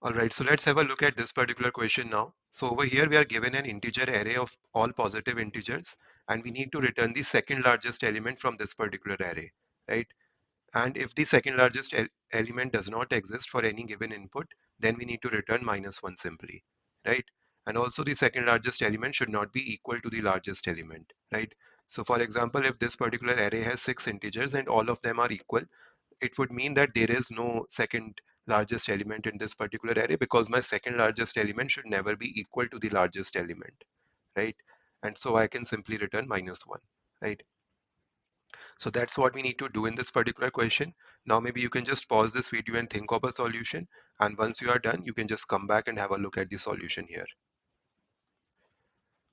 All right, so let's have a look at this particular question now. So over here, we are given an integer array of all positive integers, and we need to return the second largest element from this particular array, right? And if the second largest element does not exist for any given input, then we need to return -1 simply, right? And also the second largest element should not be equal to the largest element, right? So for example, if this particular array has 6 integers and all of them are equal, it would mean that there is no second largest element in this particular array because my second largest element should never be equal to the largest element, right? And so I can simply return -1, right? So that's what we need to do in this particular question. Now maybe you can just pause this video and think of a solution. And once you are done, you can just come back and have a look at the solution here.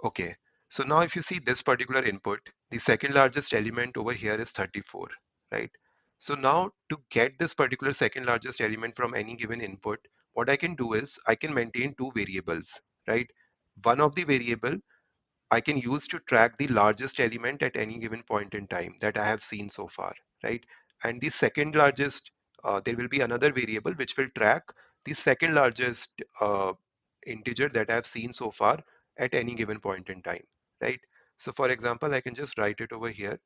Okay, so now if you see this particular input, the second largest element over here is 34, right? So now to get this particular second largest element from any given input, what I can do is I can maintain two variables, right? One of the variable I can use to track the largest element at any given point in time that I have seen so far, right? And the second largest, there will be another variable which will track the second largest integer that I have seen so far at any given point in time, right? So for example, I can just write it over here.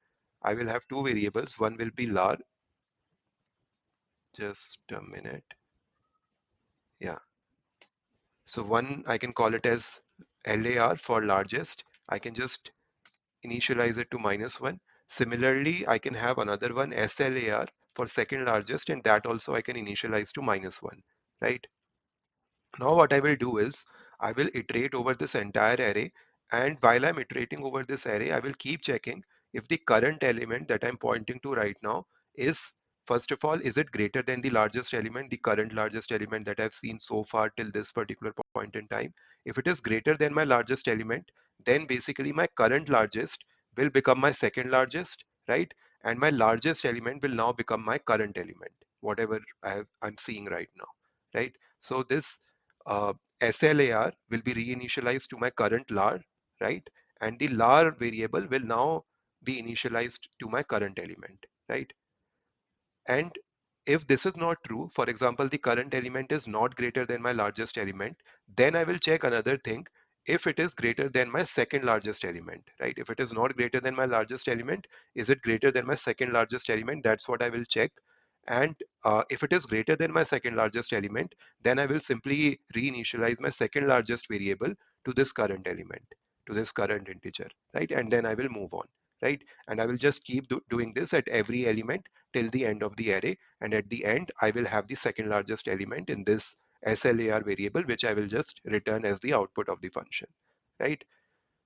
I will have two variables. One will be lar, just a minute. Yeah. So one, I can call it as LAR for largest. I can just initialize it to -1. Similarly, I can have another one SLAR for second largest, and that also I can initialize to -1, right? Now what I will do is I will iterate over this entire array, and while I'm iterating over this array, I will keep checking if the current element that I'm pointing to right now is, first of all, is it greater than the largest element, the current largest element that I've seen so far till this particular point in time. If it is greater than my largest element, then basically my current largest will become my second largest, right? And my largest element will now become my current element, whatever I'm seeing right now, right? So this SLAR will be reinitialized to my current lar, right? And the lar variable will now be initialized to my current element, right? And if this is not true, for example, the current element is not greater than my largest element, then I will check another thing. If it is greater than my second largest element, right? If it is not greater than my largest element, is it greater than my second largest element? That's what I will check. And if it is greater than my second largest element, then I will simply reinitialize my second largest variable to this current element, to this current integer, right? And then I will move on, right? And I will just keep doing this at every element till the end of the array. And at the end, I will have the second largest element in this SLAR variable, which I will just return as the output of the function, right?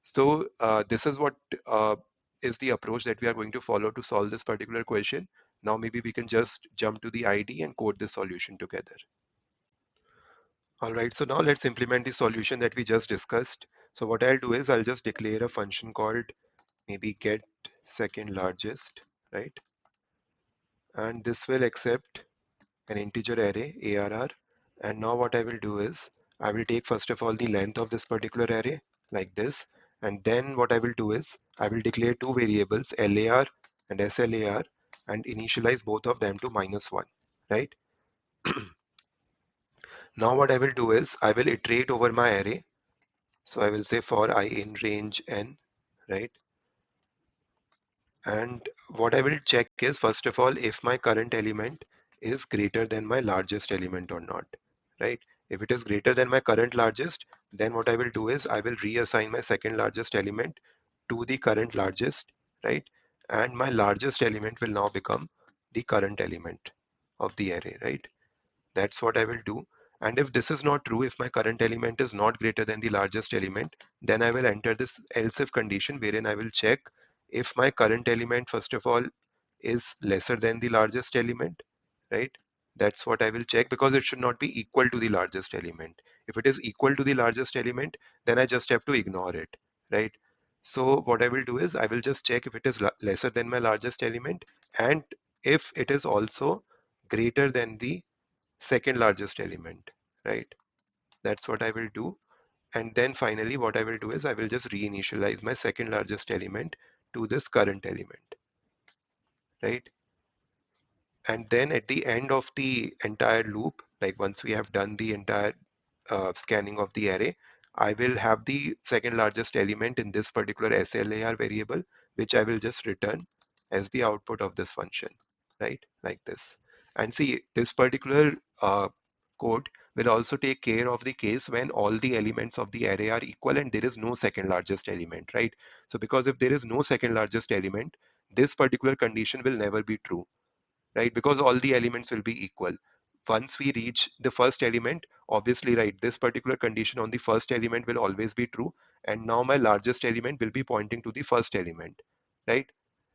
So this is what is the approach that we are going to follow to solve this particular question. Now maybe we can just jump to the IDE and code this solution together. All right, so now let's implement the solution that we just discussed. So what I'll do is I'll just declare a function called maybe get second largest, right? And this will accept an integer array ARR. And now what I will do is I will take first of all the length of this particular array like this. And then what I will do is I will declare two variables LAR and SLAR and initialize both of them to -1, right? Now what I will do is I will iterate over my array. So I will say for I in range n, right? And what I will check is first of all if my current element is greater than my largest element or not, right? If it is greater than my current largest, then what I will do is I will reassign my second largest element to the current largest, right? And my largest element will now become the current element of the array, right? That's what I will do. And if this is not true, if my current element is not greater than the largest element, then I will enter this else if condition wherein I will check if my current element, first of all, is lesser than the largest element, right? That's what I will check because it should not be equal to the largest element. If it is equal to the largest element, then I just have to ignore it, right? So what I will do is I will just check if it is lesser than my largest element and if it is also greater than the second largest element, right? That's what I will do. And then finally, what I will do is I will just reinitialize my second largest element to this current element, right? And then at the end of the entire loop, like once we have done the entire scanning of the array, I will have the second largest element in this particular SLAR variable, which I will just return as the output of this function, right? Like this. And see, this particular code will also take care of the case when all the elements of the array are equal and there is no second largest element, right? So because if there is no second largest element, this particular condition will never be true, right? Because all the elements will be equal. Once we reach the first element, obviously, right, this particular condition on the first element will always be true. And now my largest element will be pointing to the first element, right?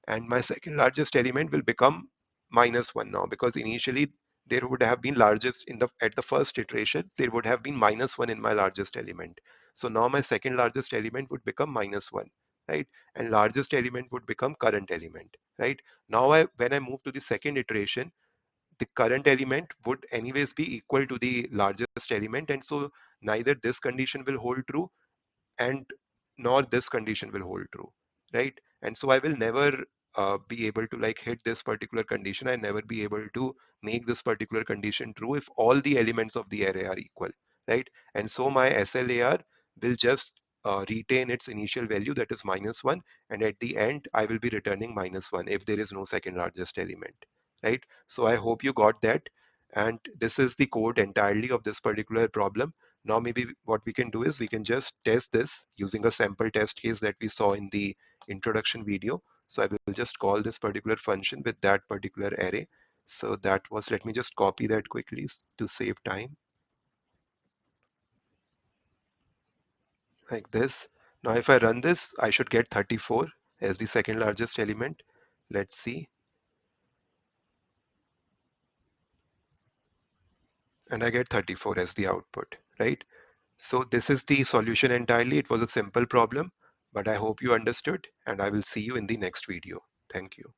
And my second largest element will become -1 now, because initially there would have been largest in the at the first iteration, there would have been -1 in my largest element. So now my second largest element would become -1, right? And largest element would become current element, right? Now when I move to the second iteration, the current element would anyways be equal to the largest element, and so neither this condition will hold true and nor this condition will hold true, right? And so I will never be able to like hit this particular condition. I never be able to make this particular condition true if all the elements of the array are equal, right? And so my SLAR will just retain its initial value, that is -1, and at the end I will be returning -1 if there is no second largest element, right? So I hope you got that, and this is the code entirely of this particular problem. Now maybe what we can do is we can just test this using a sample test case that we saw in the introduction video. So I will just call this particular function with that particular array. So that was, let me just copy that quickly to save time, like this. Now if I run this, I should get 34 as the second largest element. Let's see. And I get 34 as the output, right? So this is the solution entirely. It was a simple problem, but I hope you understood, and I will see you in the next video. Thank you.